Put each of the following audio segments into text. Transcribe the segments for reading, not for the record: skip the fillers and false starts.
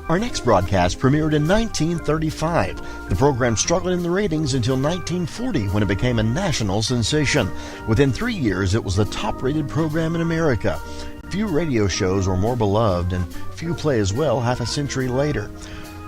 Our next broadcast premiered in 1935. The program struggled in the ratings until 1940 when it became a national sensation. Within 3 years, it was the top-rated program in America. Few radio shows were more beloved, and few play as well half a century later.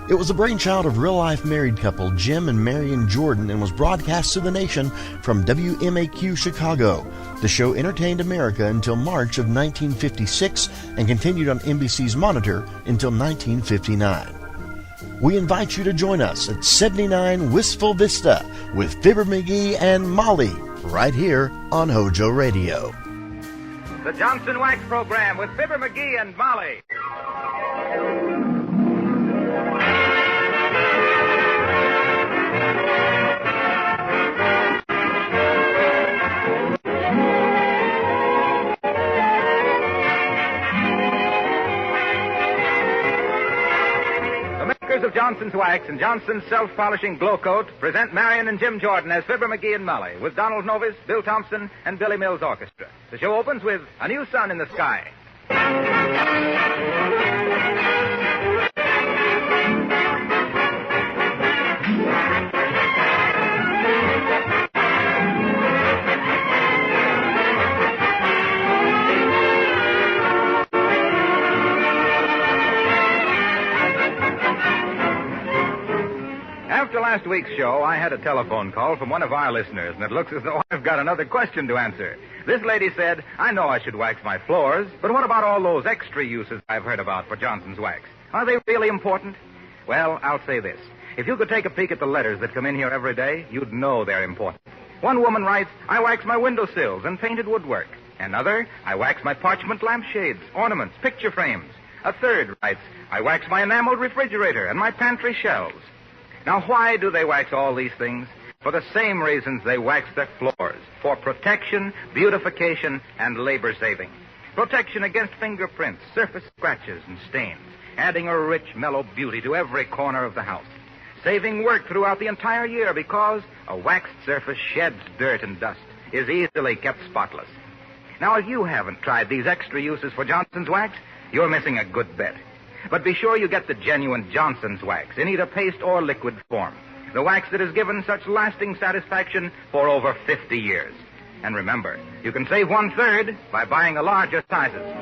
It was the brainchild of real-life married couple Jim and Marion Jordan and was broadcast to the nation from WMAQ Chicago. The show entertained America until March of 1956 and continued on NBC's Monitor until 1959. We invite you to join us at 79 Wistful Vista with Fibber McGee and Molly right here on HOJO Radio. The Johnson Wax Program with Fibber McGee and Molly. Of Johnson's Wax and Johnson's Self-Polishing Glow Coat present Marion and Jim Jordan as Fibber McGee and Molly with Donald Novis, Bill Thompson, and Billy Mills Orchestra. The show opens with A New Sun in the Sky. After last week's show, I had a telephone call from one of our listeners, and it looks as though I've got another question to answer. This lady said, I know I should wax my floors, but what about all those extra uses I've heard about for Johnson's Wax? Are they really important? Well, I'll say this. If you could take a peek at the letters that come in here every day, you'd know they're important. One woman writes, I wax my windowsills and painted woodwork. Another, I wax my parchment lampshades, ornaments, picture frames. A third writes, I wax my enameled refrigerator and my pantry shelves. Now, why do they wax all these things? For the same reasons they wax their floors. For protection, beautification, and labor saving. Protection against fingerprints, surface scratches, and stains. Adding a rich, mellow beauty to every corner of the house. Saving work throughout the entire year because a waxed surface sheds dirt and dust, is easily kept spotless. Now, if you haven't tried these extra uses for Johnson's Wax, you're missing a good bet. But be sure you get the genuine Johnson's Wax in either paste or liquid form. The wax that has given such lasting satisfaction for over 50 years. And remember, you can save 1/3 by buying the larger sizes.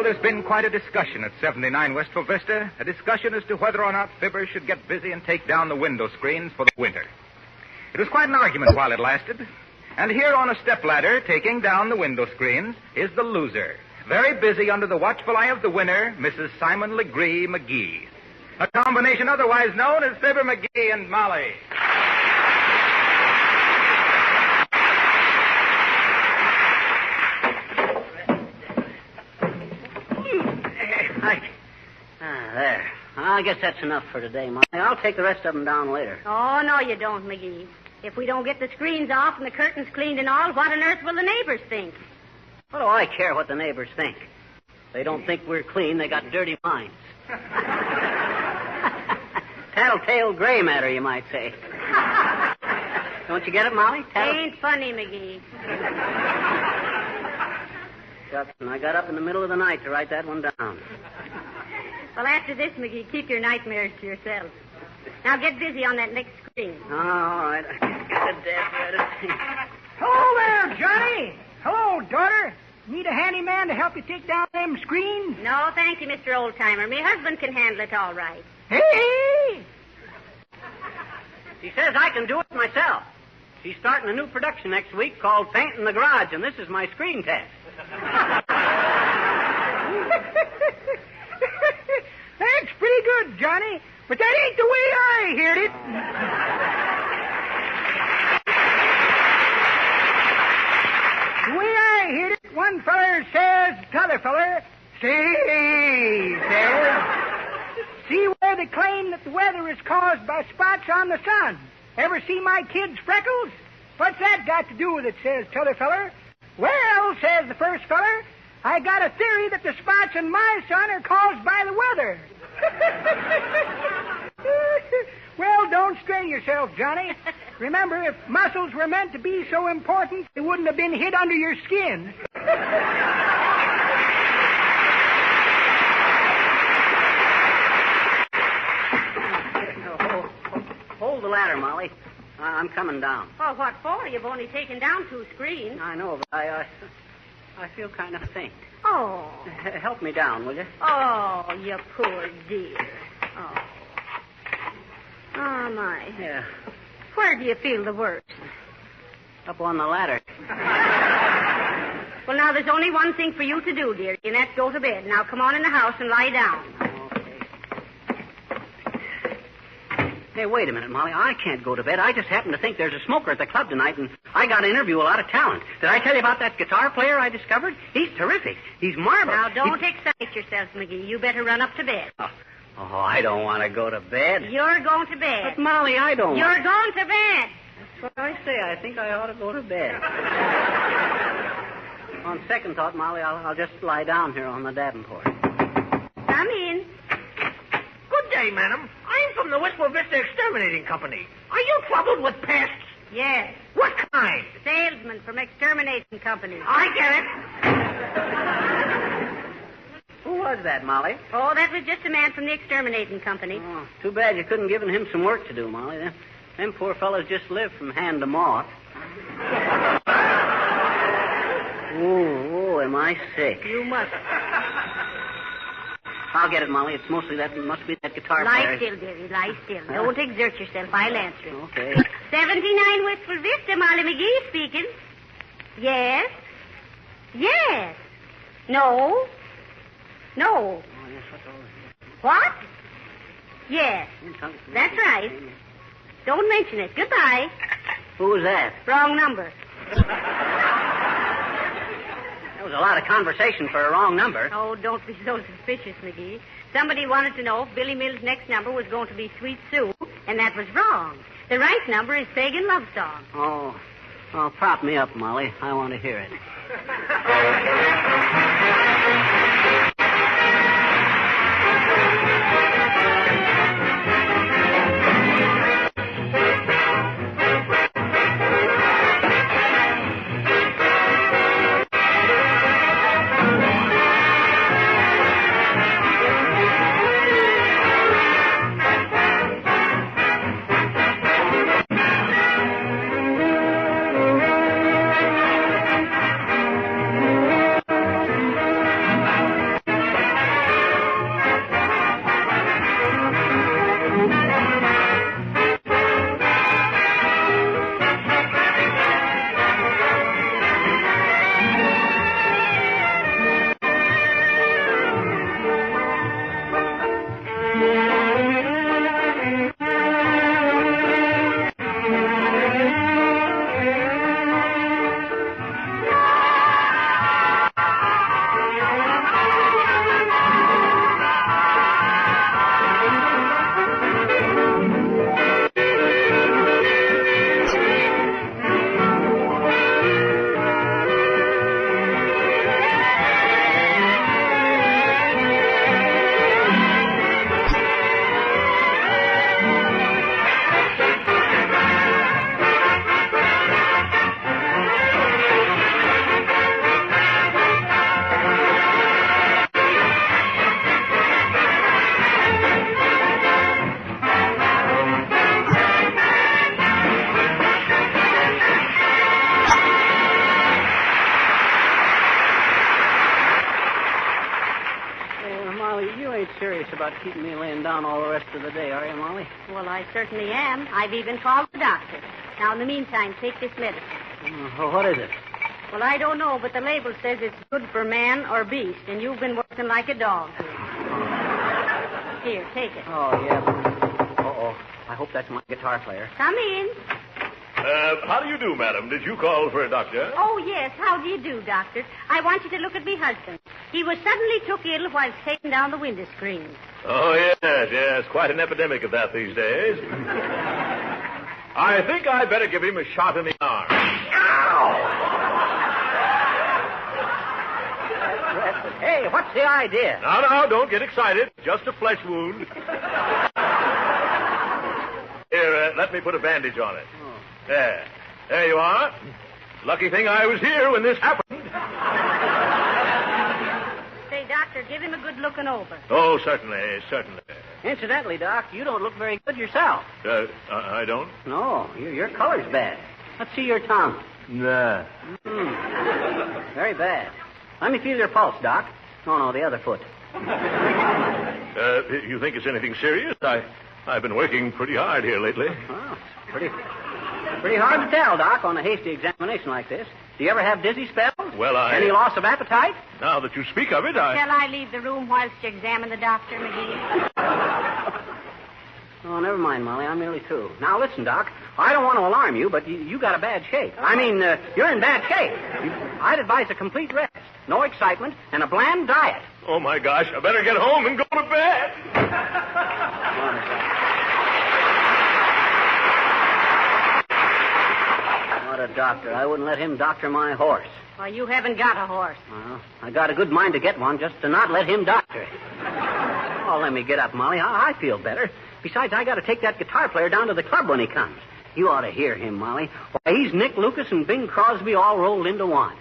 There's been quite a discussion at 79 Wistful Vista, a discussion as to whether or not Fibber should get busy and take down the window screens for the winter. It was quite an argument while it lasted. And here on a stepladder, taking down the window screens, is the loser. Very busy under the watchful eye of the winner, Mrs. Simon Legree McGee. A combination otherwise known as Fibber McGee and Molly. There. I guess that's enough for today, Molly. I'll take the rest of them down later. Oh, no, you don't, McGee. If we don't get the screens off and the curtains cleaned and all, what on earth will the neighbors think? What do I care what the neighbors think? If they don't think we're clean, they got dirty minds. Tattletale gray matter, you might say. Don't you get it, Molly? Ain't funny, McGee. Shucks, and I got up in the middle of the night to write that one down. Well, after this, McGee, keep your nightmares to yourself. Now get busy on that next screen. Oh, all right. I got a dead thing. Hello there, Johnny. Hello, daughter. Need a handyman to help you take down them screens? No, thank you, Mr. Oldtimer. My husband can handle it all right. Hey! She says I can do it myself. She's starting a new production next week called Paint in the Garage, and this is my screen test. That's pretty good, Johnny, but that ain't the way I heard it. The way I heard it, one feller says to t'other feller, see where they claim that the weather is caused by spots on the sun. Ever see my kid's freckles? What's that got to do with it, says t'other feller. Well, says the first feller, I got a theory that the spots in my son are caused by the weather. Well, don't strain yourself, Johnny. Remember, if muscles were meant to be so important, they wouldn't have been hid under your skin. Hold the ladder, Molly. I'm coming down. Oh, what for? You've only taken down 2 screens. I know, but I feel kind of faint. Oh. Help me down, will you? Oh, you poor dear. Oh. Oh, my. Yeah. Where do you feel the worst? Up on the ladder. Well, now, there's only one thing for you to do, dear, and that's go to bed. Now, come on in the house and lie down. Hey, wait a minute, Molly. I can't go to bed. I just happen to think there's a smoker at the club tonight, and I got to interview a lot of talent. Did I tell you about that guitar player I discovered? He's terrific. He's marvelous. Now, don't excite yourself, McGee. You better run up to bed. Oh, I don't want to go to bed. You're going to bed. But, Molly, I don't You're going to bed. That's what I say. I think I ought to go to bed. On second thought, Molly, I'll just lie down here on the davenport. Come in. Good day, madam. I'm from the Wistful Vista Exterminating Company. Are you troubled with pests? Yes. What kind? Salesman from Exterminating Company. I get it. Who was that, Molly? Oh, that was just a man from the Exterminating Company. Oh, too bad you couldn't given him some work to do, Molly. Them poor fellows just live from hand to mouth. Oh, am I sick? You must. I'll get it, Molly. It's mostly that. It must be that guitar player. Lie still, dearie. Lie still. Don't exert yourself. I'll answer it. Okay. 79 Wistful Vista, Molly McGee speaking. Yes. Yes. No. No. Oh, yes, what's all this? What? Yes. That's right. Don't mention it. Goodbye. Who was that? Wrong number. That was a lot of conversation for a wrong number. Oh, don't be so suspicious, McGee. Somebody wanted to know if Billy Mills' next number was going to be Sweet Sue, and that was wrong. The right number is Pagan Love Song. Oh, prop me up, Molly. I want to hear it. Serious about keeping me laying down all the rest of the day, are you, Molly? Well, I certainly am. I've even called the doctor. Now, in the meantime, take this medicine. What is it? Well, I don't know, but the label says it's good for man or beast, and you've been working like a dog. Here, take it. Oh, yeah. Uh-oh. I hope that's my guitar player. Come in. How do you do, madam? Did you call for a doctor? Oh, yes. How do you do, doctor? I want you to look at me husband. He was suddenly took ill while taking down the window screens. Oh, yes. Quite an epidemic of that these days. I think I'd better give him a shot in the arm. Ow! Hey, what's the idea? Now, don't get excited. Just a flesh wound. Here, let me put a bandage on it. Oh. There you are. Lucky thing I was here when this happened. Say, Doctor, give him a good looking over. Oh, certainly. Incidentally, Doc, you don't look very good yourself. I don't? No, your color's bad. Let's see your tongue. Nah. Very bad. Let me feel your pulse, Doc. No, the other foot. You think it's anything serious? I've been working pretty hard here lately. Oh, pretty hard to tell, Doc, on a hasty examination like this. Do you ever have dizzy spells? Well, Any loss of appetite? Now that you speak of it, Shall I leave the room whilst you examine the doctor, McGee? Oh, never mind, Molly. I'm nearly through. Now, listen, Doc. I don't want to alarm you, but you got a bad shake. You're in bad shape. I'd advise a complete rest, no excitement, and a bland diet. Oh, my gosh. I better get home and go to bed. What a doctor. I wouldn't let him doctor my horse. Well, you haven't got a horse. Well, I got a good mind to get one just to not let him doctor it. Oh, let me get up, Molly. I feel better. Besides, I got to take that guitar player down to the club when he comes. You ought to hear him, Molly. Why, he's Nick Lucas and Bing Crosby all rolled into one.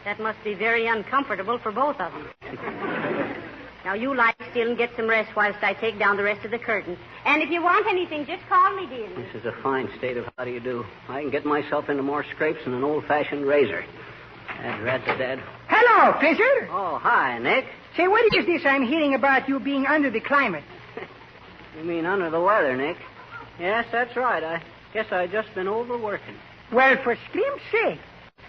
That must be very uncomfortable for both of them. Now, you lie still and get some rest whilst I take down the rest of the curtains. And if you want anything, just call me, dear. This is a fine state of how do you do. I can get myself into more scrapes than an old-fashioned razor. Rats are dead. Hello, Fisher. Oh, hi, Nick. Say, what is this I'm hearing about you being under the climate? You mean under the weather, Nick? Yes, that's right. I guess I just been overworking. Well, for scream's sake.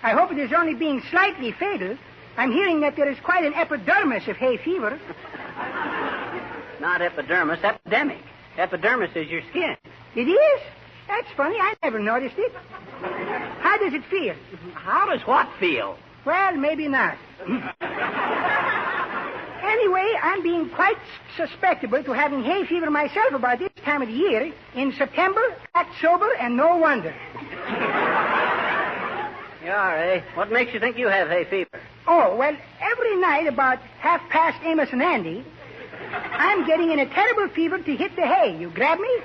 I hope it is only being slightly fatal. I'm hearing that there is quite an epidermis of hay fever. Not epidermis, epidemic. Epidermis is your skin. It is? That's funny. I never noticed it. How does it feel? How does what feel? Well, maybe not. Anyway, I'm being quite susceptible to having hay fever myself about this time of the year. In September, act sober, and no wonder. You are, eh? What makes you think you have hay fever? Oh, well, every night about 1:30 Amos and Andy, I'm getting in a terrible fever to hit the hay. You grab me?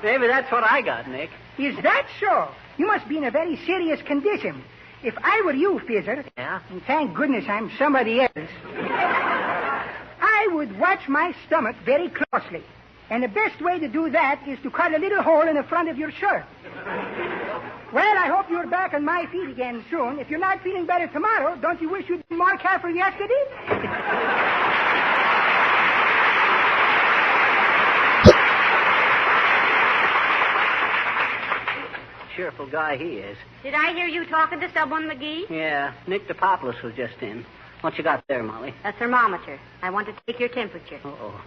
Maybe that's what I got, Nick. Is that so? You must be in a very serious condition. If I were you, Fizzer, Yeah? and thank goodness I'm somebody else, I would watch my stomach very closely. And the best way to do that is to cut a little hole in the front of your shirt. Well, I hope you're back on my feet again soon. If you're not feeling better tomorrow, don't you wish you'd been more careful yesterday? Cheerful guy he is. Did I hear you talking to someone, McGee? Yeah, Nick DePopoulos was just in. What you got there, Molly? A thermometer. I want to take your temperature. Uh-oh.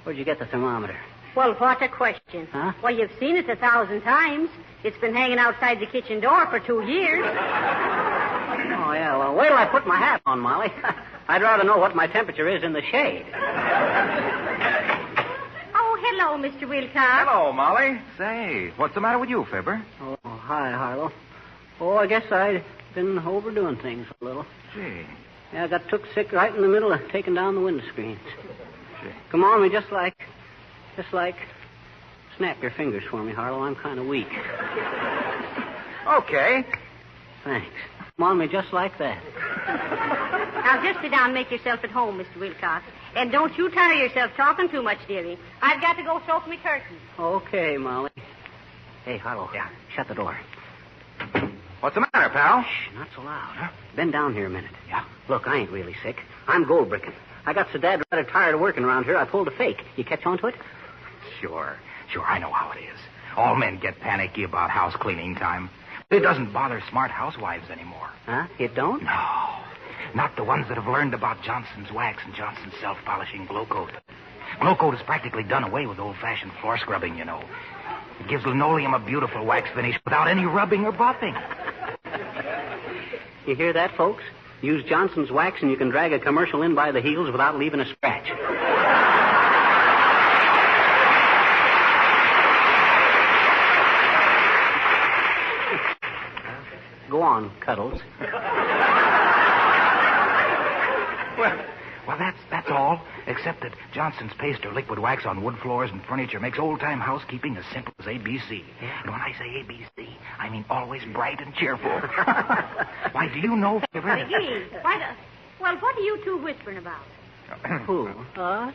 Where'd you get the thermometer? Well, what a question. Huh? Well, you've seen it 1,000 times. It's been hanging outside the kitchen door for 2 years. Oh, yeah, well, wait till I put my hat on, Molly. I'd rather know what my temperature is in the shade. Oh, hello, Mr. Wilcox. Hello, Molly. Say, what's the matter with you, Fibber? Oh, hi, Harlow. Oh, I guess I've been overdoing things a little. Gee. Yeah, I got took sick right in the middle of taking down the window screens. Gee. Come on, me, just like... Snap your fingers for me, Harlow. I'm kind of weak. Okay. Thanks. Come on, me, just like that. Now, just sit down and make yourself at home, Mr. Wilcox. And don't you tire yourself talking too much, dearie. I've got to go soak me curtains. Okay, Molly. Hey, Harlow. Yeah. Shut the door. What's the matter, pal? Shh, not so loud. Huh? Bend down here a minute. Yeah. Look, I ain't really sick. I'm gold bricking. I got so dad rather tired of working around here, I pulled a fake. You catch on to it? Sure, I know how it is. All men get panicky about house cleaning time. But it doesn't bother smart housewives anymore. Huh? It don't? No, not the ones that have learned about Johnson's wax and Johnson's self-polishing glow coat. Glow coat is practically done away with old-fashioned floor scrubbing, you know. It gives linoleum a beautiful wax finish without any rubbing or buffing. You hear that, folks? Use Johnson's wax and you can drag a commercial in by the heels without leaving a scratch. Go on, Cuddles. Well, that's all, except that Johnson's paste or liquid wax on wood floors and furniture makes old-time housekeeping as simple as ABC. Yeah. And when I say ABC, I mean always bright and cheerful. Why, do you know, Fibber? McGee, well, what are you two whispering about? Who? Us?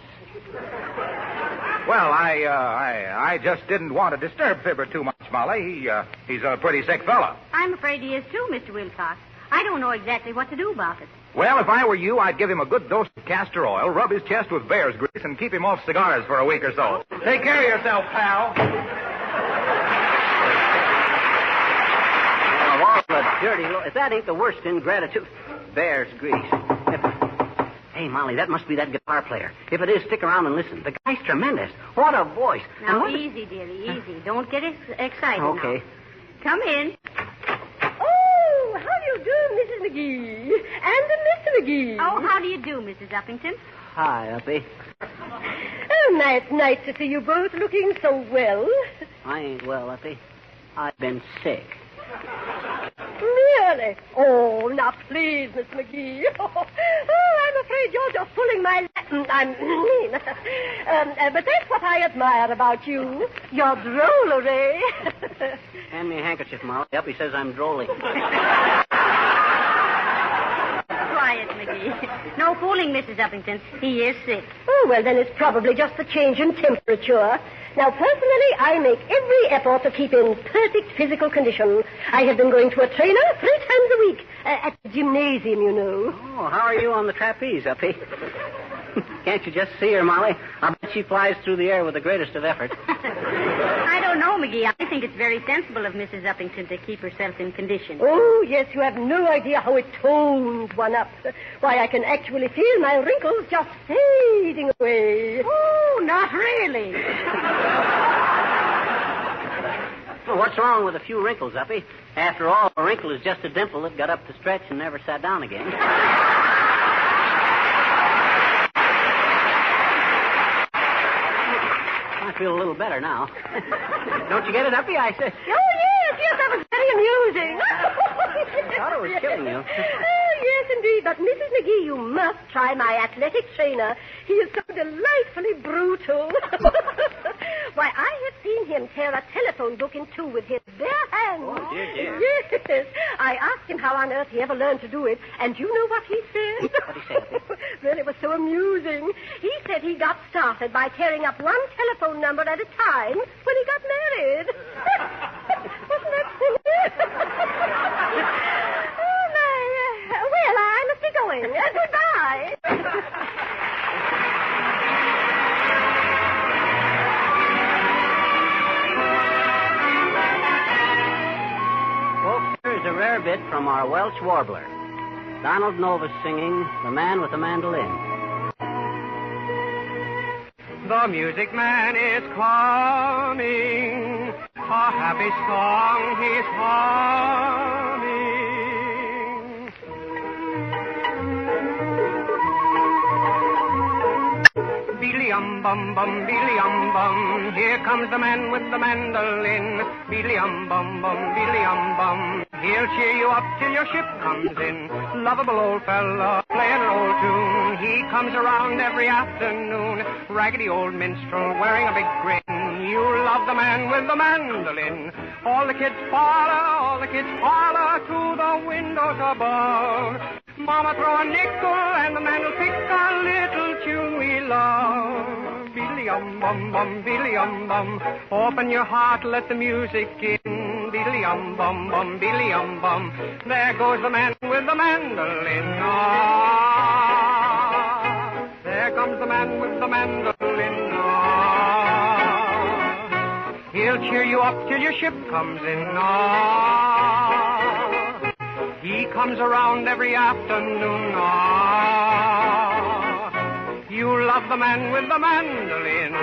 Well, I just didn't want to disturb Fibber too much, Molly. He's a pretty sick fella. I'm afraid he is too, Mr. Wilcox. I don't know exactly what to do about it. Well, if I were you, I'd give him a good dose of castor oil, rub his chest with bear's grease, and keep him off cigars for a week or so. Take care of yourself, pal. Oh, all the dirty... If that ain't the worst ingratitude... Bear's grease. Hey, Molly, that must be that guitar player. If it is, stick around and listen. The guy's tremendous. What a voice. Now, easy, dearie, easy. Don't get excited Okay. now. Come in. Oh, how do you do, Mrs. McGee? And Mr. McGee. Oh, how do you do, Mrs. Uppington? Hi, Uppy. Oh, nice to see you both looking so well. I ain't well, Uppy. I've been sick. Really? Oh, now please, Miss McGee. Oh, I'm afraid you're just pulling my... but that's what I admire about you. Your drollery. Hand me a handkerchief, Molly. Uppy says I'm drolling. Quiet, McGee. No fooling, Mrs. Uppington. He is sick. Oh, well, then it's probably just the change in temperature. Now, personally, I make every effort to keep in perfect physical condition. I have been going to a trainer 3 times a week at the gymnasium, you know. Oh, how are you on the trapeze, Uppy? Can't you just see her, Molly? I bet she flies through the air with the greatest of effort. I don't know, McGee. I think it's very sensible of Mrs. Uppington to keep herself in condition. Oh, yes, you have no idea how it tones one up. Why, I can actually feel my wrinkles just fading away. Oh, not really. Well, what's wrong with a few wrinkles, Uppy? After all, a wrinkle is just a dimple that got up to stretch and never sat down again. I feel a little better now. Don't you get it, Uppy? I said. Oh, yes, that was very amusing. I thought it was killing you. Oh, yes, indeed. But, Mrs. McGee, you must try my athletic trainer. He is so delightfully brutal. Why, I have seen him tear a telephone book in two with his bare hands. Oh, dear. Yes. I asked him how on earth he ever learned to do it, and you know what he said? What did he say? Well, it was so amusing. He said he got started by tearing up one telephone number at a time when he got married. Wasn't that silly? Oh, my. Well, I must be going. Goodbye. Here's a rare bit from our Welsh warbler. Donald Novus singing The Man with the Mandolin. The music man is coming, a happy song he's humming. Beely-um-bum-bum, beely-um-bum, here comes the man with the mandolin. Beely-um-bum-bum, beely-um-bum, he'll cheer you up till your ship comes in. Lovable old fella, playing an old tune. He comes around every afternoon. Raggedy old minstrel wearing a big grin. You love the man with the mandolin. All the kids follow to the windows above. Mama throw a nickel and the man will pick a little tune we love. Beely-um-bum-bum, beely-um-bum, open your heart, let the music in. Beely-um-bum-bum, beely-um-bum, there goes the man with the mandolin. Ah, there comes the man with the mandolin. Ah, he'll cheer you up till your ship comes in. Ah, he comes around every afternoon. Ah, you love the man with the mandolin.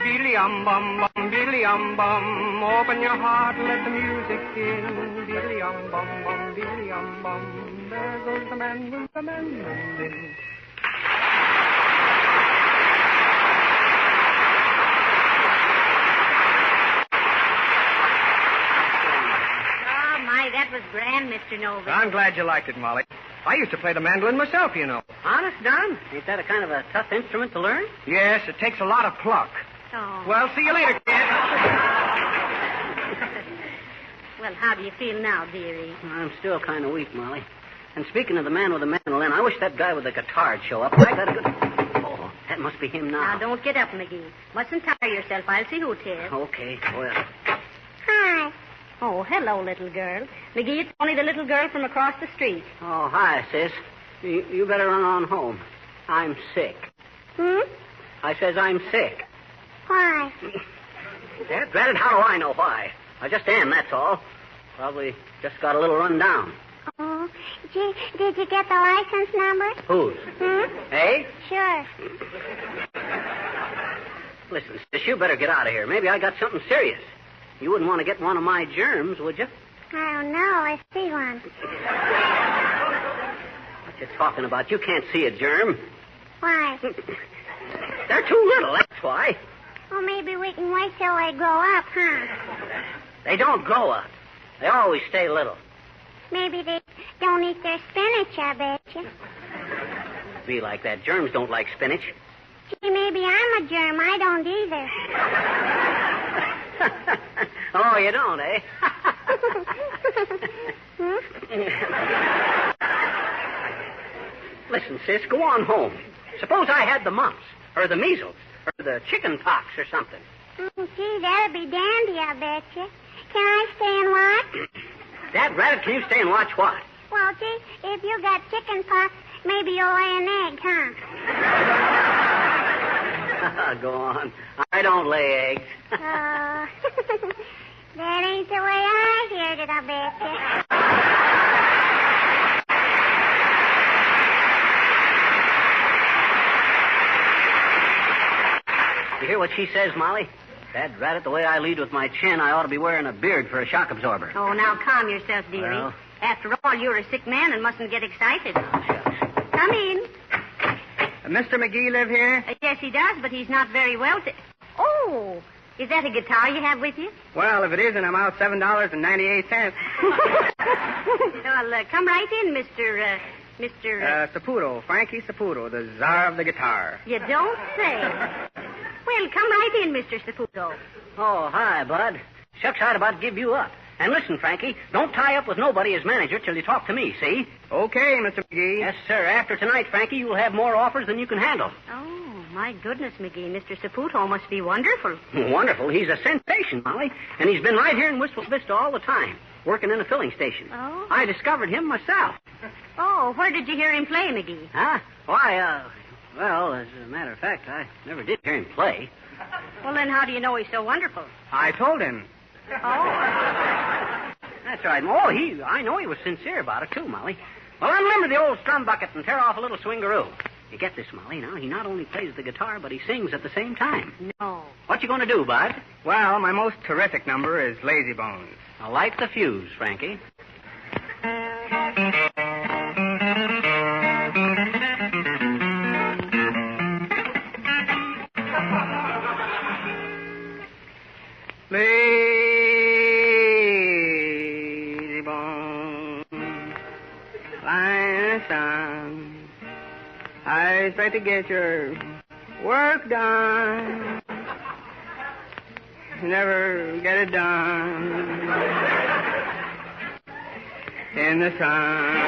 Beely-um-bum-bum, beely-um-bum, open your heart, let the music in. Beely-um-bum-bum, beely-um-bum, there goes the man with the mandolin. was grand, Mr. Novi. I'm glad you liked it, Molly. I used to play the mandolin myself, you know. Honest, Don? Ain't that a kind of a tough instrument to learn? Yes, it takes a lot of pluck. Oh. Well, see you later, kid. Well, how do you feel now, dearie? I'm still kind of weak, Molly. And speaking of the man with the mandolin, I wish that guy with the guitar'd show up. I got a good... Oh, that must be him now. Now, don't get up, McGee. Mustn't tire yourself. I'll see who it is. Okay, well. Hi. Oh, hello, little girl. McGee, it's only the little girl from across the street. Oh, hi, sis. You better run on home. I'm sick. I says I'm sick. Why? Drat it, how do I know why? I just am, that's all. Probably just got a little run down. Oh, gee, did you get the license number? Whose? Hey? Sure. Listen, sis, you better get out of here. Maybe I got something serious. You wouldn't want to get one of my germs, would you? I don't know. I see one. What you talking about? You can't see a germ. Why? They're too little, that's why. Well, maybe we can wait till they grow up, huh? They don't grow up. They always stay little. Maybe they don't eat their spinach, I bet you. Be like that. Germs don't like spinach. Gee, maybe I'm a germ. I don't either. Oh, you don't, eh? Listen, sis, go on home. Suppose I had the mumps, or the measles, or the chicken pox, or something. Gee, that'd be dandy, I bet you. Can I stay and watch? Dad Rabbit, can you stay and watch what? Well, gee, if you got chicken pox, maybe you'll lay an egg, huh? Go on. I don't lay eggs. Oh, that ain't the way I heard it, I bet you. You hear what she says, Molly? Dad rat it, the way I lead with my chin, I ought to be wearing a beard for a shock absorber. Oh, now calm yourself, dearie. Well. After all, you're a sick man and mustn't get excited. Come in. Mr. McGee live here? Yes, he does, but he's not very well. Oh, is that a guitar you have with you? Well, if it isn't, I'm out $7.98. Well, come right in, Mr. Saputo, Frankie Saputo, the czar of the guitar. You don't say. Well, come right in, Mr. Saputo. Oh, hi, Bud. Shucks, I'd about give you up. And listen, Frankie, don't tie up with nobody as manager till you talk to me, see? Okay, Mr. McGee. Yes, sir. After tonight, Frankie, you'll have more offers than you can handle. Oh, my goodness, McGee. Mr. Saputo must be wonderful. Wonderful. He's a sensation, Molly. And he's been right here in Wistful Vista all the time, working in a filling station. Oh? I discovered him myself. Oh, where did you hear him play, McGee? Huh? Why, well, as a matter of fact, I never did hear him play. Well, then how do you know he's so wonderful? I told him. Oh. That's right. Oh, I know he was sincere about it, too, Molly. Well, unlimber the old strum bucket and tear off a little swingaroo. You get this, Molly, now? He not only plays the guitar, but he sings at the same time. No. What you going to do, Bud? Well, my most terrific number is Lazy Bones. Now, light the fuse, Frankie. Lazy bones, lying sun. I expect to get your work done. Never get it done in the sun.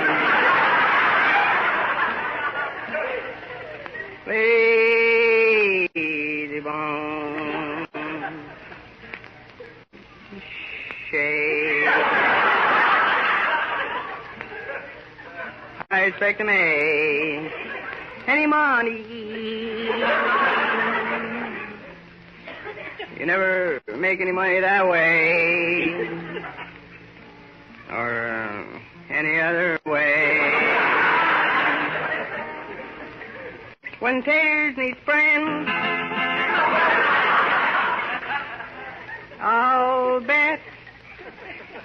Lazy bones. Shade. I expect to make any money. You never make any money that way. Or any other way. When tears need spraying, I'll bet.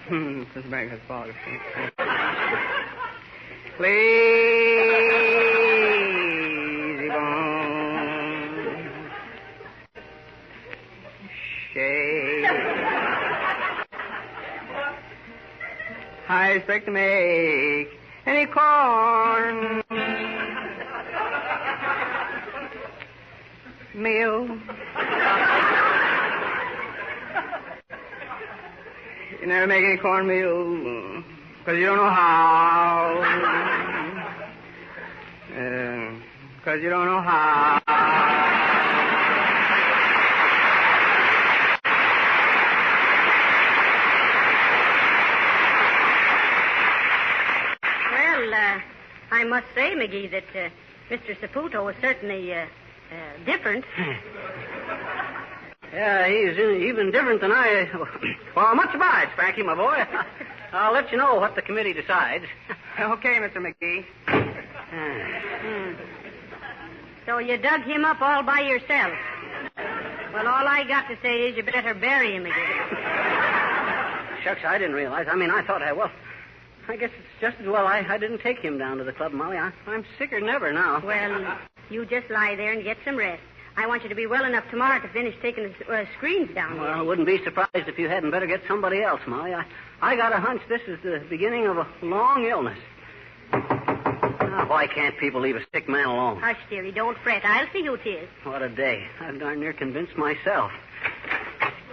This bag has fog. Lazy bones. Shade. I expect to make any corn meal. You never make any cornmeal because you don't know how. Because you don't know how. Well, I must say, McGee, that Mr. Saputo is certainly different. Yeah, he's even different than I. Well, much obliged, Frankie, my boy. I'll let you know what the committee decides. Okay, Mr. McGee. So you dug him up all by yourself. Well, all I got to say is you better bury him again. Shucks, I didn't realize. I thought I guess it's just as well I didn't take him down to the club, Molly. I'm sicker than ever now. Well, you just lie there and get some rest. I want you to be well enough tomorrow to finish taking the screens down there. Well, I wouldn't be surprised if you hadn't better get somebody else, Molly. I got a hunch this is the beginning of a long illness. Now, why can't people leave a sick man alone? Hush, dearie, don't fret. I'll see who it is. What a day. I'm darn near convinced myself.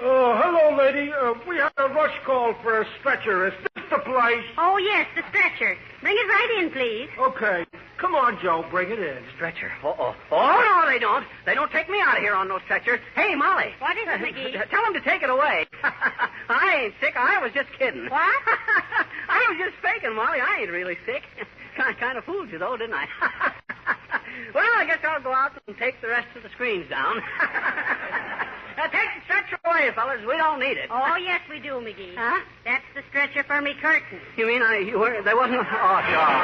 Oh, hello, lady. We had a rush call for a stretcher. Is this the place? Oh, yes, the stretcher. Bring it right in, please. Okay. Come on, Joe. Bring it in. Stretcher. Oh, no, they don't. They don't take me out of here on no stretcher. Hey, Molly. What is it, McGee? Tell them to take it away. I ain't sick. I was just kidding. What? I was just faking, Molly. I ain't really sick. Kind of fooled you, though, didn't I? Well, I guess I'll go out and take the rest of the screens down. Take the stretcher away, fellas. We don't need it. Oh, yes, we do, McGee. Huh? That's the stretcher for me curtain. You mean there wasn't... Oh, sure.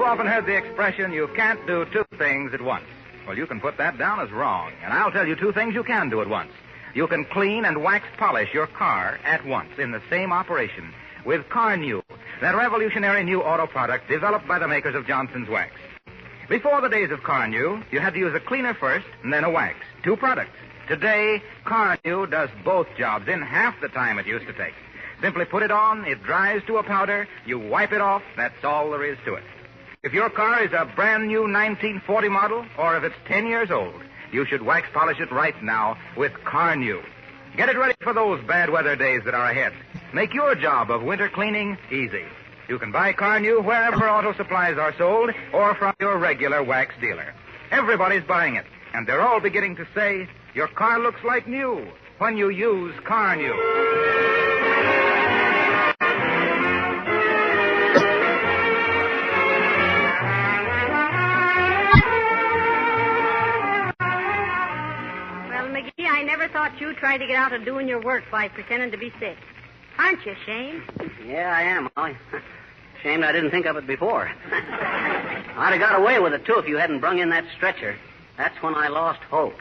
Often heard the expression, you can't do two things at once. Well, you can put that down as wrong. And I'll tell you two things you can do at once. You can clean and wax polish your car at once in the same operation with Car New, that revolutionary new auto product developed by the makers of Johnson's Wax. Before the days of Car New, you had to use a cleaner first and then a wax. Two products. Today, Car New does both jobs in half the time it used to take. Simply put it on, it dries to a powder, you wipe it off, that's all there is to it. If your car is a brand new 1940 model, or if it's 10 years old, you should wax polish it right now with Car New. Get it ready for those bad weather days that are ahead. Make your job of winter cleaning easy. You can buy Car New wherever auto supplies are sold, or from your regular wax dealer. Everybody's buying it, and they're all beginning to say, your car looks like new when you use Car New. I never thought you'd try to get out of doing your work by pretending to be sick. Aren't you ashamed? Yeah, I am, Molly. Ashamed I didn't think of it before. I'd have got away with it, too, if you hadn't brung in that stretcher. That's when I lost hope.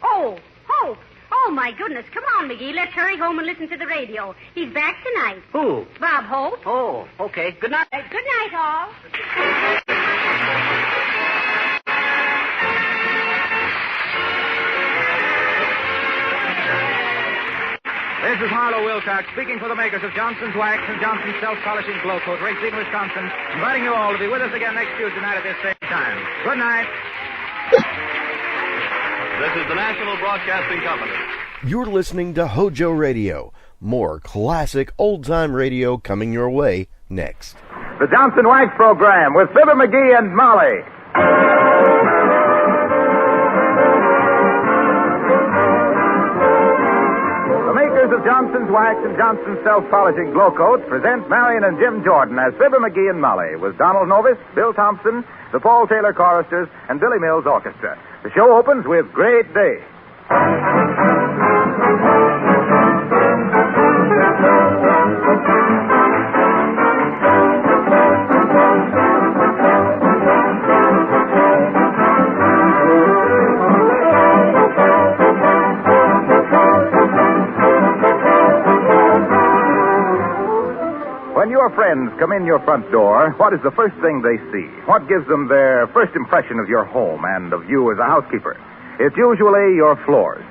Oh, Hope. Oh, my goodness. Come on, McGee. Let's hurry home and listen to the radio. He's back tonight. Who? Bob Hope. Oh, okay. Good night. Good night, all. This is Harlow Wilcox speaking for the makers of Johnson's Wax and Johnson's Self-Polishing Glow Coat, Racine, Wisconsin, inviting you all to be with us again next Tuesday night at this same time. Good night. This is the National Broadcasting Company. You're listening to HOJO Radio. More classic old-time radio coming your way next. The Johnson Wax Program with Fibber McGee and Molly. Of Johnson's Wax and Johnson's Self-Polishing Glow Coat present Marion and Jim Jordan as Fibber McGee and Molly with Donald Novis, Bill Thompson, the Paul Taylor Choristers, and Billy Mills Orchestra. The show opens with Great Day. friends come in your front door, what is the first thing they see? What gives them their first impression of your home and of you as a housekeeper? It's usually your floors.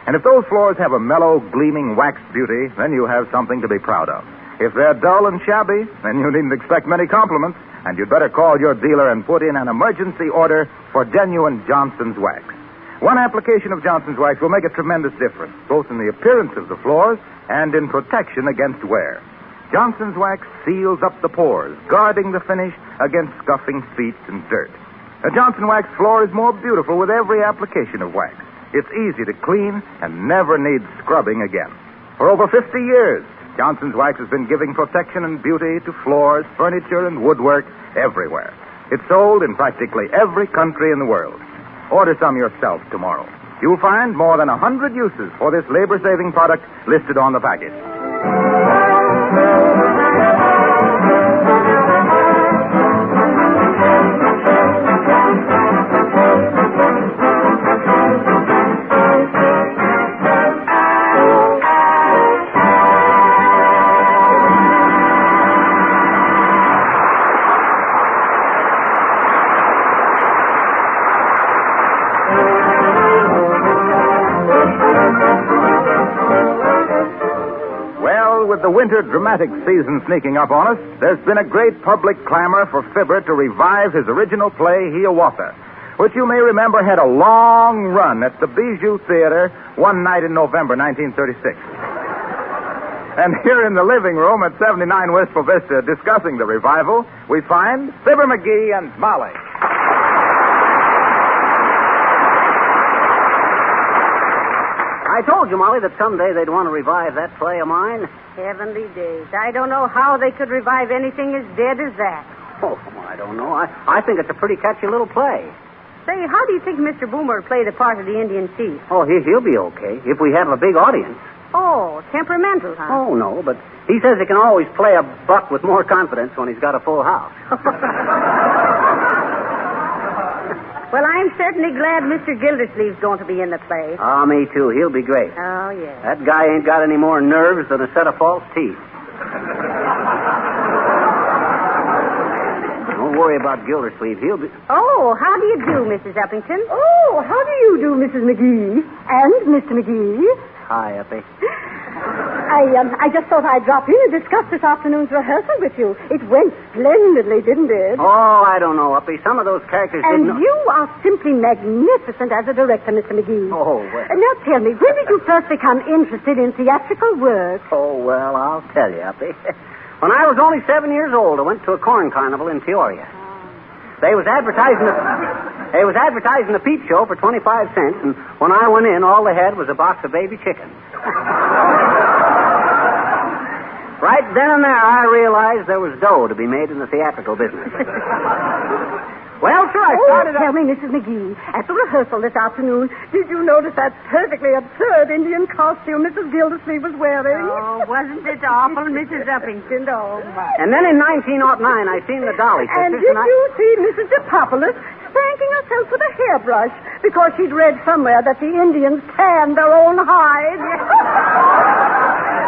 And if those floors have a mellow, gleaming waxed beauty, then you have something to be proud of. If they're dull and shabby, then you needn't expect many compliments, and you'd better call your dealer and put in an emergency order for genuine Johnson's wax. One application of Johnson's wax will make a tremendous difference, both in the appearance of the floors and in protection against wear. Johnson's wax seals up the pores, guarding the finish against scuffing feet and dirt. A Johnson wax floor is more beautiful with every application of wax. It's easy to clean and never needs scrubbing again. For over 50 years, Johnson's wax has been giving protection and beauty to floors, furniture, and woodwork everywhere. It's sold in practically every country in the world. Order some yourself tomorrow. You'll find more than 100 uses for this labor-saving product listed on the package. With the winter dramatic season sneaking up on us, there's been a great public clamor for Fibber to revive his original play, Hiawatha, which you may remember had a long run at the Bijou Theater one night in November 1936. And here in the living room at 79 Wistful Vista discussing the revival, we find Fibber McGee and Molly. I told you, Molly, that someday they'd want to revive that play of mine. Heavenly days. I don't know how they could revive anything as dead as that. Oh, I don't know. I think it's a pretty catchy little play. Say, how do you think Mr. Boomer would play the part of the Indian chief? Oh, he'll be okay if we have a big audience. Oh, temperamental, huh? Oh, no, but he says he can always play a buck with more confidence when he's got a full house. Well, I'm certainly glad Mr. Gildersleeve's going to be in the play. Oh, me too. He'll be great. Oh, yeah. That guy ain't got any more nerves than a set of false teeth. Don't worry about Gildersleeve. He'll be... Oh, how do you do, Mrs. Uppington? Oh, how do you do, Mrs. McGee? And Mr. McGee? Hi, Uppy. I just thought I'd drop in and discuss this afternoon's rehearsal with you. It went splendidly, didn't it? Oh, I don't know, Uppy. Some of those characters and didn't... you are simply magnificent as a director, Mr. McGee. Oh, well... Now tell me, when did you first become interested in theatrical work? Oh, well, I'll tell you, Uppy. When I was only 7 years old, I went to a corn carnival in Peoria. They was advertising the peep show for 25 cents, and when I went in, all they had was a box of baby chickens. Right then and there, I realized there was dough to be made in the theatrical business. Well, sir, I started... Tell me, Mrs. McGee, at the rehearsal this afternoon, did you notice that perfectly absurd Indian costume Mrs. Gildersleeve was wearing? Oh, wasn't it awful, Mrs. Uppington? Oh, my. And then in 1909, I seen the Dolly Sisters, and did you see Mrs. DePopulis spanking herself with a hairbrush because she'd read somewhere that the Indians tanned their own hides?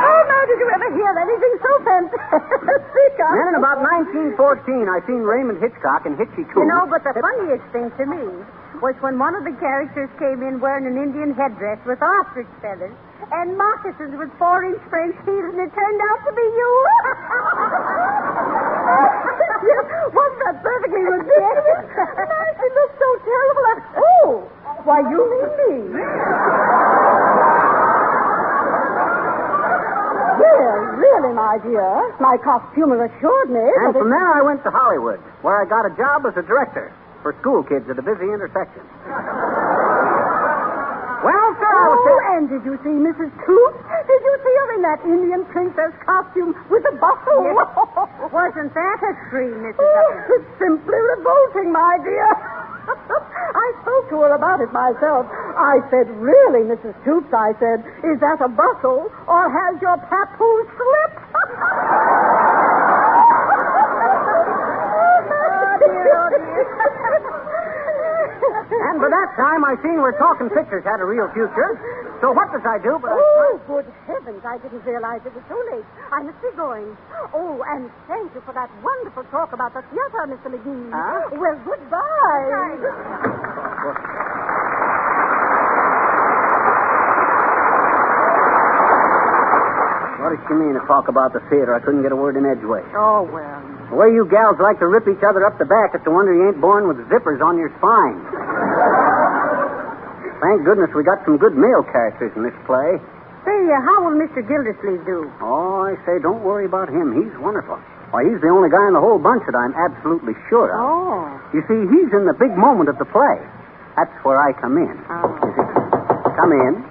Oh, now, did you ever hear anything so fantastic? Then in about 1914, I seen Raymond Hitchcock in Hitchy Coo. You know, but the funniest thing to me was when one of the characters came in wearing an Indian headdress with ostrich feathers and moccasins with 4-inch French heels, and it turned out to be you. Wasn't that perfectly ridiculous? She looked so terrible. Oh, why, you mean me? Well, really, my dear, my costumer assured me And that from there, I went to Hollywood, where I got a job as a director for school kids at a busy intersection. Well, sir, I was... Oh, and did you see Mrs. Tooth? Did you see her in that Indian princess costume with the bustle? Yes. Wasn't that a scream, Mrs. It's simply revolting, my dear. I spoke to her about it myself. I said, really, Mrs. Toops, I said, is that a bustle or has your papoose slipped? And by that time, I seen where talking pictures had a real future. So what does I do? But Oh, good heavens. I didn't realize it was so late. I must be going. Oh, and thank you for that wonderful talk about the theater, Mr. McGee. Huh? Well, goodbye. What does she mean to talk about the theater? I couldn't get a word in edgeways. Oh, well. The way you gals like to rip each other up the back, it's a wonder you ain't born with zippers on your spine. Thank goodness we got some good male characters in this play. Say, how will Mr. Gildersleeve do? Oh, I say, don't worry about him. He's wonderful. Why, he's the only guy in the whole bunch that I'm absolutely sure of. Oh. You see, he's in the big moment of the play. That's where I come in. Oh. You see, come in.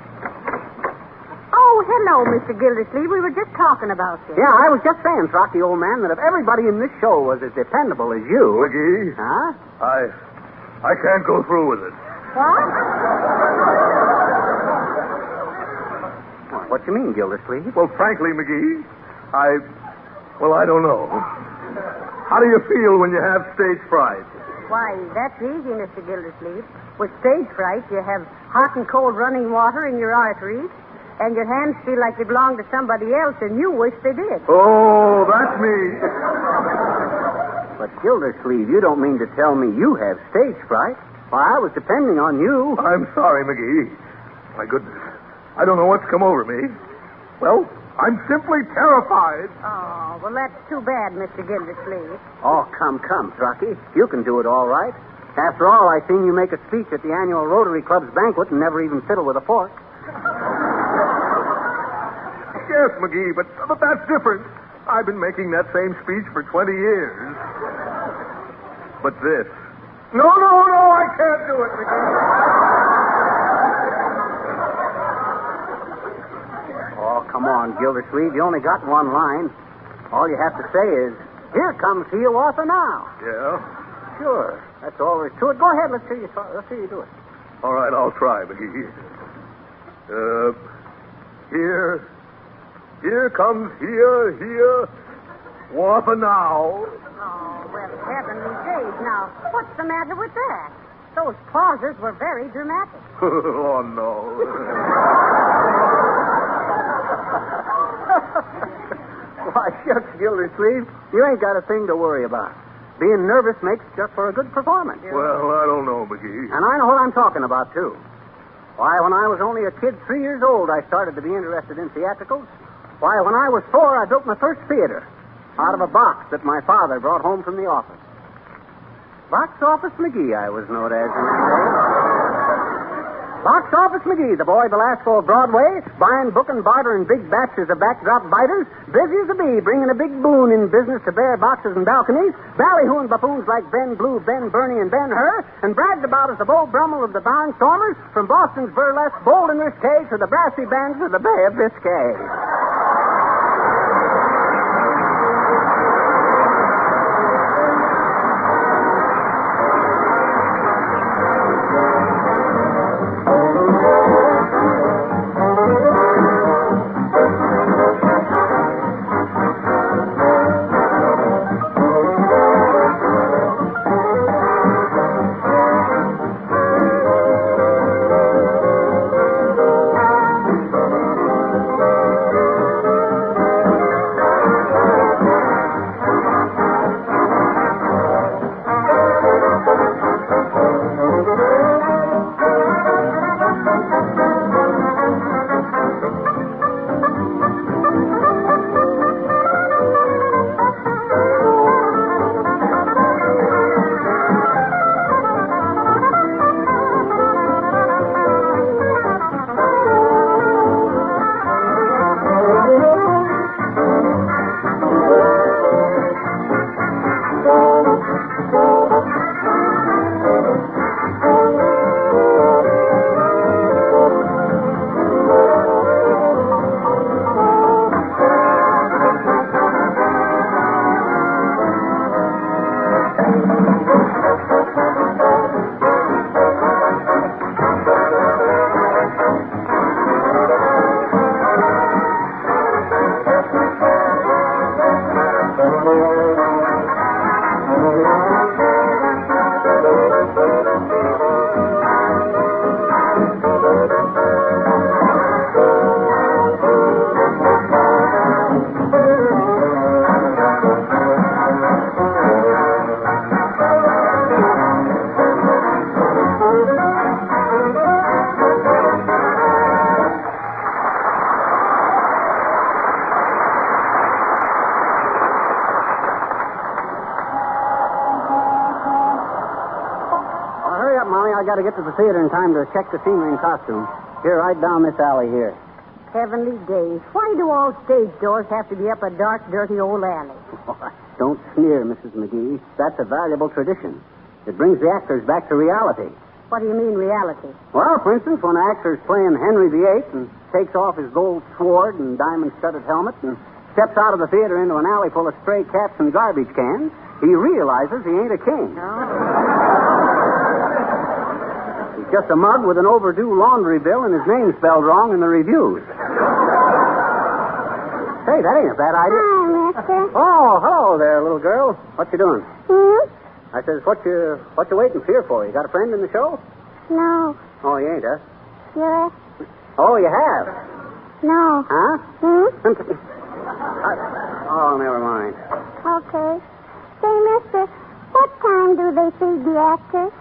Oh, hello, Mr. Gildersleeve. We were just talking about you. Yeah, I was just saying, Rocky, old man, that if everybody in this show was as dependable as you... McGee? Huh? I can't go through with it. What? What you mean, Gildersleeve? Well, frankly, McGee, I don't know. How do you feel when you have stage fright? Why, that's easy, Mr. Gildersleeve. With stage fright, you have hot and cold running water in your arteries, and your hands feel like they belong to somebody else, and you wish they did. Oh, that's me. But, Gildersleeve, you don't mean to tell me you have stage fright? Why, I was depending on you. I'm sorry, McGee. My goodness. I don't know what's come over me. Well, I'm simply terrified. Oh, well, that's too bad, Mr. Gildersleeve. Oh, come, Rocky. You can do it all right. After all, I seen you make a speech at the annual Rotary Club's banquet and never even fiddle with a fork. Yes, McGee, but that's different. I've been making that same speech for 20 years. But this... No, I can't do it, McGee. Oh, come on, Gildersleeve. You only got one line. All you have to say is, here comes Hiawatha now. Yeah? Sure. That's all there is to it. Go ahead. Let's hear you do it. All right, I'll try, McGee. Here comes Hiawatha now. Oh, well, heavenly days. Now, what's the matter with that? Those pauses were very dramatic. Oh, no. Why, shucks, Gildersleeve. You ain't got a thing to worry about. Being nervous makes just for a good performance. Well, I don't know, McGee. And I know what I'm talking about, too. Why, when I was only a kid 3 years old, I started to be interested in theatricals. Why, when I was 4, I built my first theater out of a box that my father brought home from the office. Box Office McGee, I was known as in the day. Box Office McGee, the boy Belasco of Broadway, buying, booking, bartering big batches of backdrop biters, busy as a bee, bringing a big boon in business to bare boxes and balconies, ballyhooing buffoons like Ben Blue, Ben Bernie, and Ben Hur, and bragged about as the Beau Brummel of the Barnstormers, from Boston's burlesque bold and risque to the brassy bands of the Bay of Biscay. to get to the theater in time to check the scenery and costume. Here, right down this alley here. Heavenly days. Why do all stage doors have to be up a dark, dirty old alley? Don't sneer, Mrs. McGee. That's a valuable tradition. It brings the actors back to reality. What do you mean, reality? Well, for instance, when an actor's playing Henry VIII and takes off his gold sword and diamond-studded helmet and steps out of the theater into an alley full of stray cats and garbage cans, he realizes he ain't a king. He's just a mug with an overdue laundry bill and his name spelled wrong in the reviews. Hey, that ain't a bad idea. Hi, mister. Oh, hello there, little girl. What you doing? I says, what you waiting here for? You got a friend in the show? No. Oh, you ain't, huh? Yes. Oh, you have? No. Huh? Oh, never mind. Okay. Say, mister, what time do they feed the actors?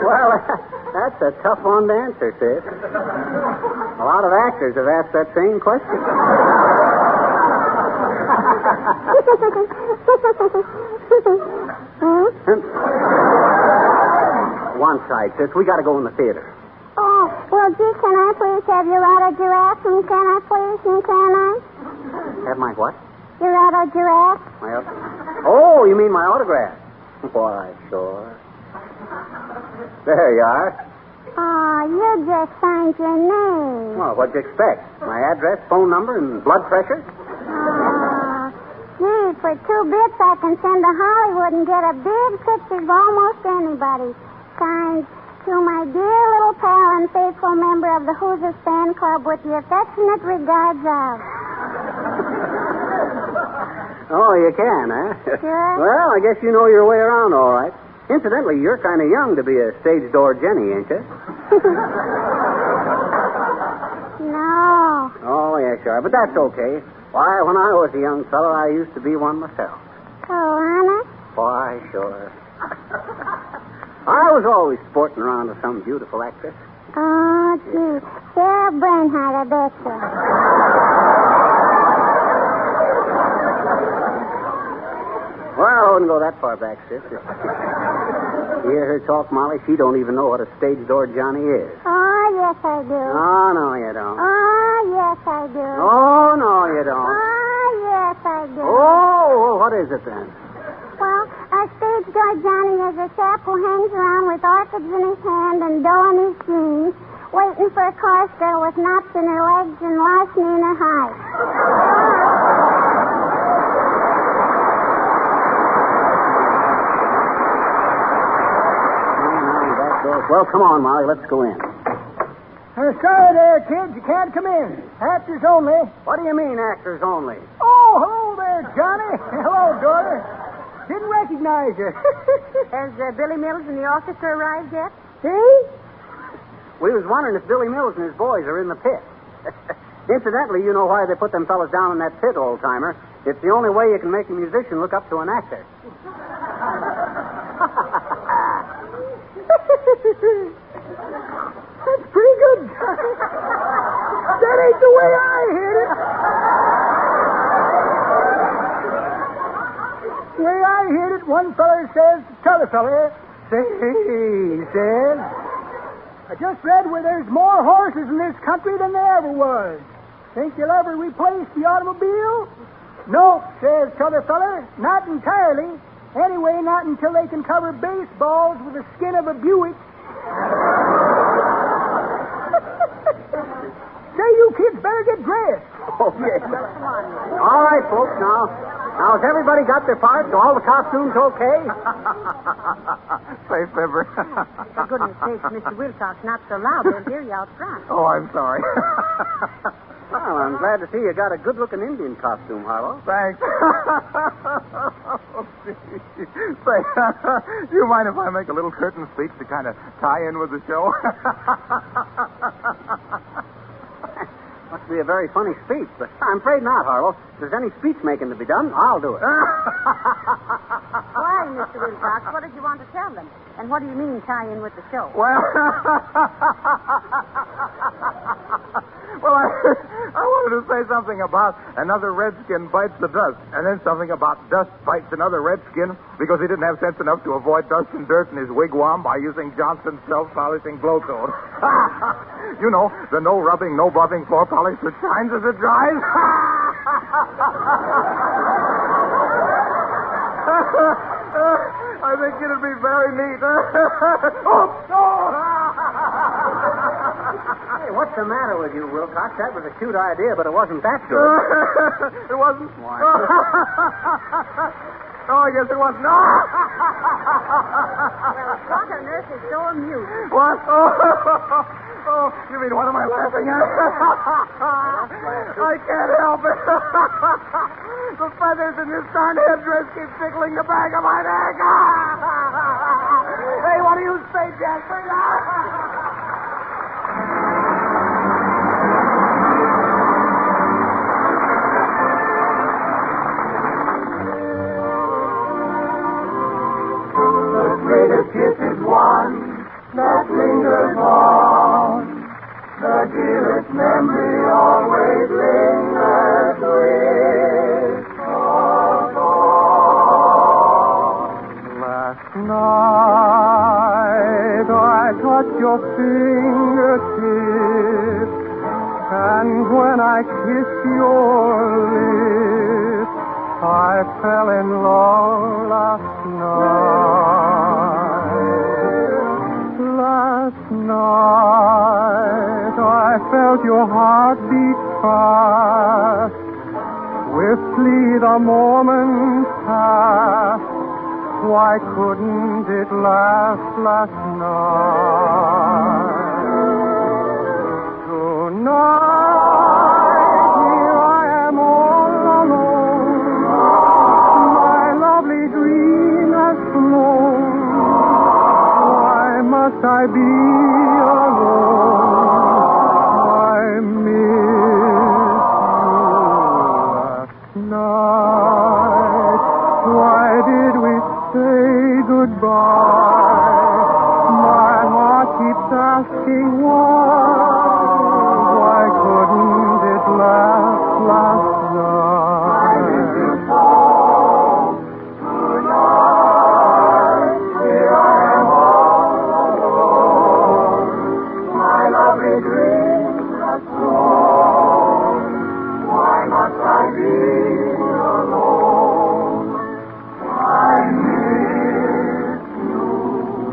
Well, that's a tough one to answer, sis. A lot of actors have asked that same question. One side, sis. We got to go in the theater. Oh, well, gee, can I please have your autograph? And can I please, and can I? Have my what? Your autograph? Oh, you mean my autograph? Why, sure. There you are. Oh, you just signed your name. Well, what'd you expect? My address, phone number, and blood pressure? Oh, gee, for 2 bits I can send to Hollywood and get a big picture of almost anybody. Signed, to my dear little pal and faithful member of the Hoosiers Fan Club with the affectionate regards of... Oh, you can, huh? Sure. Well, I guess you know your way around all right. Incidentally, you're kind of young to be a stage door Jenny, ain't you? No. Oh, yeah, sure. But that's okay. Why, when I was a young fellow, I used to be one myself. Oh, honest? Why, sure. I was always sporting around with some beautiful actress. Oh, gee. Sarah Bernhardt, I bet you. Well, I wouldn't go that far back, sis. You hear her talk, Molly? She don't even know what a stage door Johnny is. Oh, yes, I do. Oh, no, you don't. Oh, yes, I do. Oh, no, you don't. Oh, yes, I do. Oh, what is it then? Well, a stage door Johnny is a chap who hangs around with orchids in his hand and dough in his jeans, waiting for a chorus girl with knots in her legs and larceny in her height. Well, come on, Molly. Let's go in. Sorry there, kids. You can't come in. Actors only. What do you mean, actors only? Oh, hello there, Johnny. Hello, daughter. Didn't recognize you. Has Billy Mills and the orchestra arrived yet? See? We was wondering if Billy Mills and his boys are in the pit. Incidentally, you know why they put them fellas down in that pit, old-timer. It's the only way you can make a musician look up to an actor. That's pretty good, Johnny. That ain't the way I heard it. The way I heard it, one feller says to t'other feller, say, he says, I just read where there's more horses in this country than there ever was. Think you'll ever replace the automobile? No, says t'other feller, not entirely. Anyway, not until they can cover baseballs with the skin of a Buick. Say, you kids better get dressed. Oh, yes. All right, folks, now has everybody got their parts? All the costumes okay? Say, Fibber. For goodness sakes, Mr. Wilcox, not so loud. They'll hear you out front. Oh, I'm sorry. Well, I'm glad to see you got a good-looking Indian costume, Harlow. Thanks. Say, do you mind if I make a little curtain speech to kind of tie in with the show? Must be a very funny speech, but I'm afraid not, Harlow. If there's any speech-making to be done, I'll do it. Why, Mr. Wilcox? What did you want to tell them? And what do you mean tie in with the show? Well, I want to say something about another redskin bites the dust, and then something about dust bites another redskin because he didn't have sense enough to avoid dust and dirt in his wigwam by using Johnson's self-polishing glow coat. You know, the no rubbing, no buffing floor polish that shines as it dries. I think it'd be very neat. Hey, what's the matter with you, Wilcox? That was a cute idea, but it wasn't that good. It wasn't? Why? Oh, I guess it wasn't. No! Well, what on earth is so amusing? What? Oh, you mean what am I laughing at? I can't help it. The feathers in this darn headdress keep tickling the back of my neck. Hey, what do you say, Jasper? The greatest kiss is one that lingers on. The dearest memory always lingers with us all. Last night I touched your fingertips, and when I kissed your lips, I fell in love last night. Last night I felt your heart beat fast. Swiftly the moments passed. Why couldn't it last last night? Tonight here I am all alone. My lovely dream has flown. Why must I be alone? I miss you last night. Why did we say goodbye? My heart keeps asking why. Why couldn't it last last night? I miss you so tonight. Here I am all alone. My lovely dream has flown. Why must I be alone? I miss you.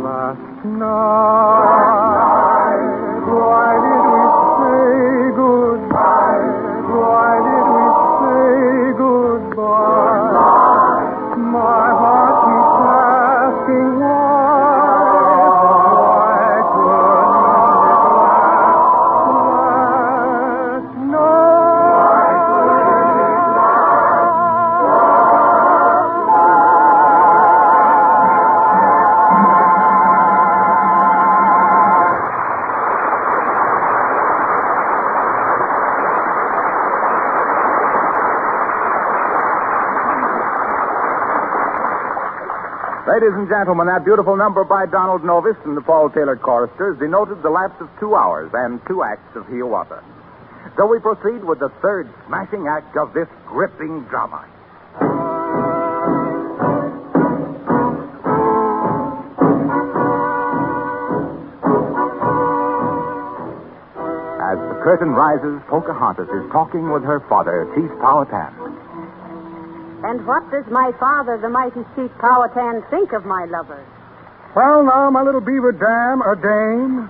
Last night, why did we say goodbye? Why did we say goodbye? My heart keeps asking why couldn't it last Ladies and gentlemen, that beautiful number by Donald Novis and the Paul Taylor choristers denoted the lapse of 2 hours and 2 acts of Hiawatha. So we proceed with the third smashing act of this gripping drama. As the curtain rises, Pocahontas is talking with her father, Chief Powhatan. And what does my father, the mighty Chief Powhatan, think of my lover? Well, now, my little beaver dam, or dame,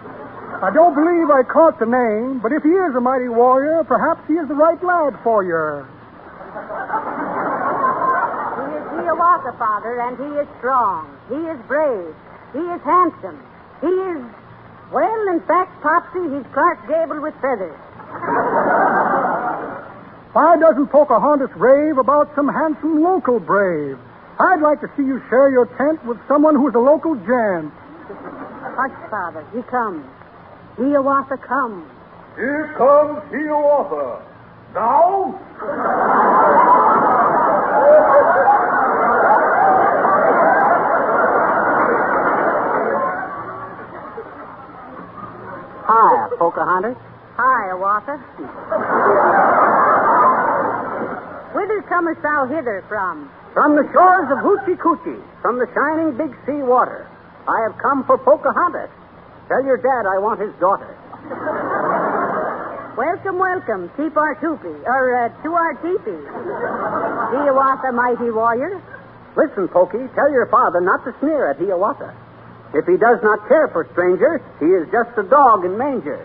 I don't believe I caught the name, but if he is a mighty warrior, perhaps he is the right lad for you. He is Hiawatha, Father, and he is strong. He is brave. He is handsome. He is, well, in fact, Popsy, he's Clark Gable with feathers. Why doesn't Pocahontas rave about some handsome local brave? I'd like to see you share your tent with someone who's a local gent. Hush, Father. He comes. Hiawatha comes. Here comes Hiawatha. Now? Hi, Pocahontas. Hi, Hiawatha. Whither comest thou hither from? From the shores of Hoochie Coochie, from the shining big sea water. I have come for Pocahontas. Tell your dad I want his daughter. Welcome, welcome. Keep our toopee, or to our teepee. Hiawatha, mighty warrior. Listen, Pokey, tell your father not to sneer at Hiawatha. If he does not care for strangers, he is just a dog in manger.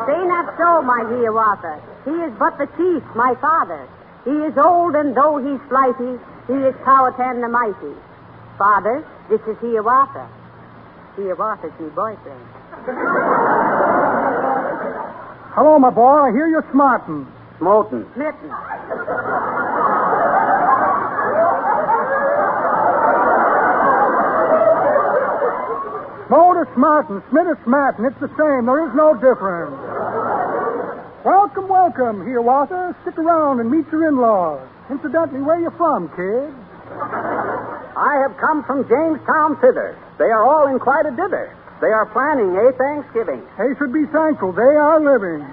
Say not so, my Hiawatha. He is but the chief, my father. He is old, and though he's flighty, he is Powhatan the mighty. Father, this is Hiawatha. Hiawatha's me boyfriend. Hello, my boy. I hear you're smarting. Smotin'. Smitten. Smote or smarting, Smith or smarting, it's the same. There is no difference. Welcome, welcome, Hiawatha. Stick around and meet your in-laws. Incidentally, where you from, kid? I have come from Jamestown thither. They are all in quite a dither. They are planning a Thanksgiving. They should be thankful. They are living.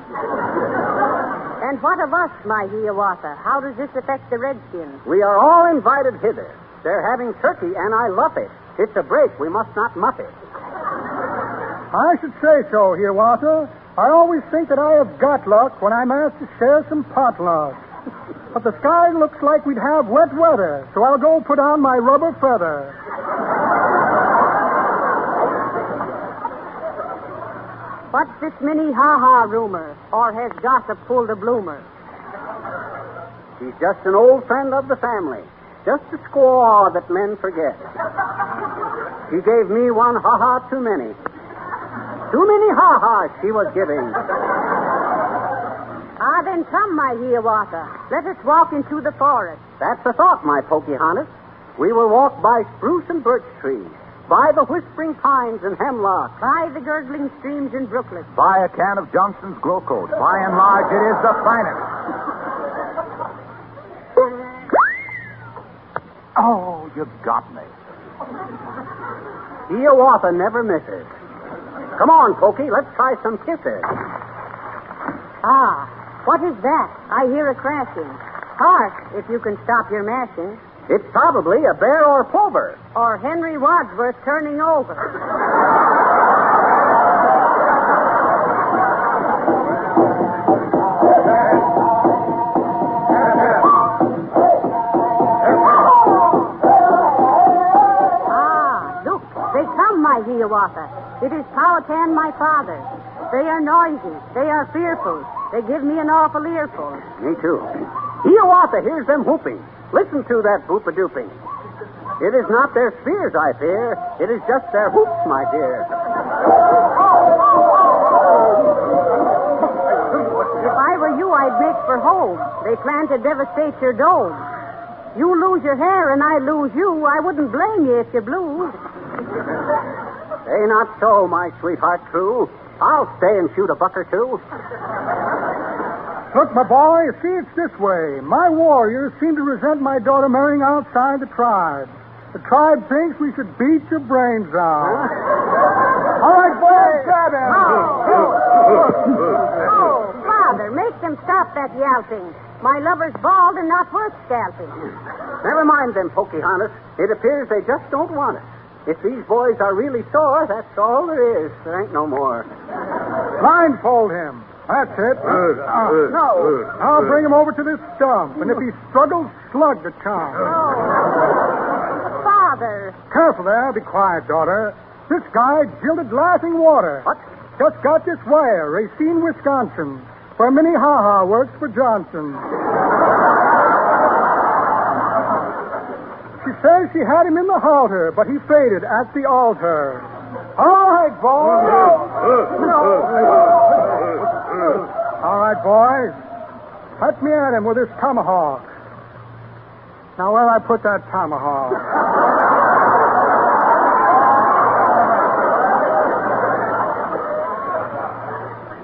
And what of us, my Hiawatha? How does this affect the Redskins? We are all invited hither. They're having turkey, and I love it. It's a break. We must not muff it. I should say so, Hiawatha. I always think that I have got luck when I'm asked to share some potluck. But the sky looks like we'd have wet weather, so I'll go put on my rubber feather. What's this mini-ha-ha rumor? Or has gossip pulled a bloomer? She's just an old friend of the family. Just a squaw that men forget. She gave me one ha-ha too many. Too many ha-has she was giving. Ah, then come, my Hiawatha. Let us walk into the forest. That's the thought, my Pocahontas. We will walk by spruce and birch trees, by the whispering pines and hemlocks, by the gurgling streams and brooklets, Buy a can of Johnson's Glow Coat. By and large, it is the finest. Oh, you've got me. Hiawatha never misses. Come on, Pokey, let's try some kisses. Ah, what is that? I hear a crashing. Hark, if you can stop your mashing. It's probably a bear or plover. Or Henry Wadsworth turning over. Ah, look, they come, my Hiawatha. It is Powhatan, my father. They are noisy. They are fearful. They give me an awful earful. Me too. Hiawatha hears them whooping. Listen to that boop-a-dooping. It is not their spears I fear. It is just their whoops, my dear. If I were you, I'd make for home. They plan to devastate your dome. You lose your hair and I lose you. I wouldn't blame you if you blew. Say not so, my sweetheart true. I'll stay and shoot a buck or two. Look, my boy, you see, it's this way. My warriors seem to resent my daughter marrying outside the tribe. The tribe thinks we should beat your brains out. Huh? All right, boys, grab him. Oh, Father, make them stop that yelping. My lover's bald and not worth scalping. Never mind them, Pocahontas. It appears they just don't want it. If these boys are really sore, that's all there is. There ain't no more. Blindfold him. That's it. No. Now bring him over to this stump, and if he struggles, slug the tongue. Oh. Father. Careful there. Be quiet, daughter. This guy jilted Laughing Water. What? Just got this wire, Racine, Wisconsin, where Minnie Ha-Ha works for Johnson. She says she had him in the halter, but he faded at the altar. All right, boys. All right, boys. Let me at him with this tomahawk. Now, where'll I put that tomahawk?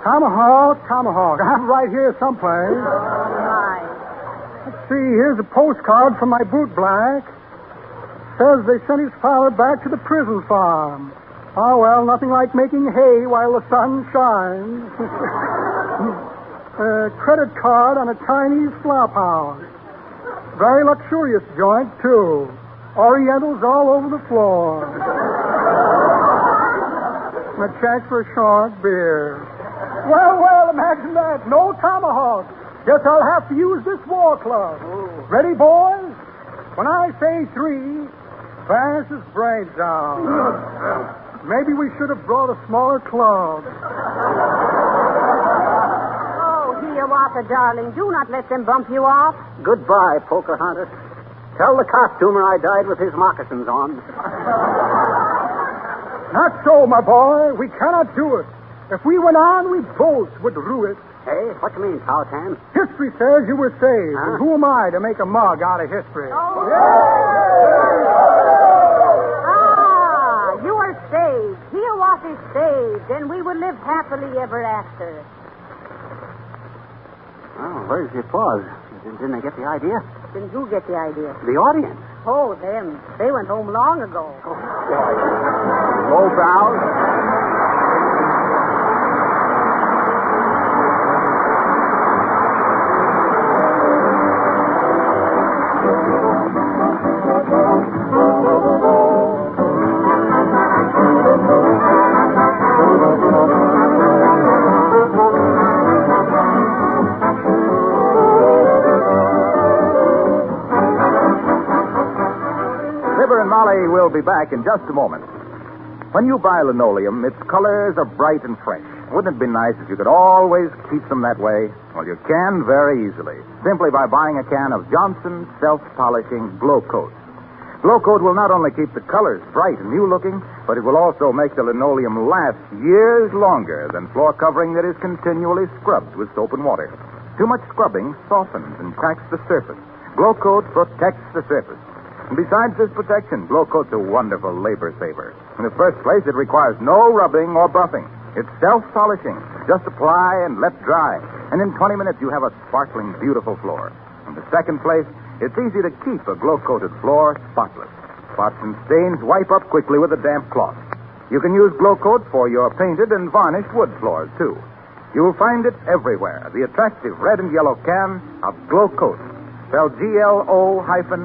Tomahawk. I'm right here someplace. Let's see, here's a postcard from my boot black. Says they sent his father back to the prison farm. Well, I guess I'll have to Oh, well, nothing like making hay while the sun shines. Credit card on a Chinese flop house. Very luxurious joint, too. Orientals all over the floor. And a check for short beer. Well, imagine that. No tomahawk. Guess I'll have to use this war club. Ready, boys? When I say 3, bash his brains out. Maybe we should have brought a smaller club. Oh, Hiawatha, darling, do not let them bump you off. Goodbye, Pocahontas. Tell the costumer I died with his moccasins on. Not so, my boy. We cannot do it. If we went on, we both would rue it. Hey, what do you mean, Powhatan? History says you were saved. And who am I to make a mug out of history? Oh. You are saved. Hiawatha is saved, and we will live happily ever after. Oh, where's the applause? Didn't they get the idea? Didn't who get the idea? The audience. Oh, them. They went home long ago. Low brows. Molly will be back in just a moment. When you buy linoleum, its colors are bright and fresh. Wouldn't it be nice if you could always keep them that way? Well, you can very easily, simply by buying a can of Johnson's self-polishing Glow Coat. Glow Coat will not only keep the colors bright and new-looking, but it will also make the linoleum last years longer than floor covering that is continually scrubbed with soap and water. Too much scrubbing softens and cracks the surface. Glow Coat protects the surface. And besides this protection, Glow Coat's a wonderful labor saver. In the first place, it requires no rubbing or buffing. It's self-polishing. Just apply and let dry. And in 20 minutes, you have a sparkling, beautiful floor. In the second place, it's easy to keep a glow-coated floor spotless. Spots and stains wipe up quickly with a damp cloth. You can use Glow Coat for your painted and varnished wood floors, too. You'll find it everywhere. The attractive red and yellow can of Glow Coat. Spelled GLO-COAT.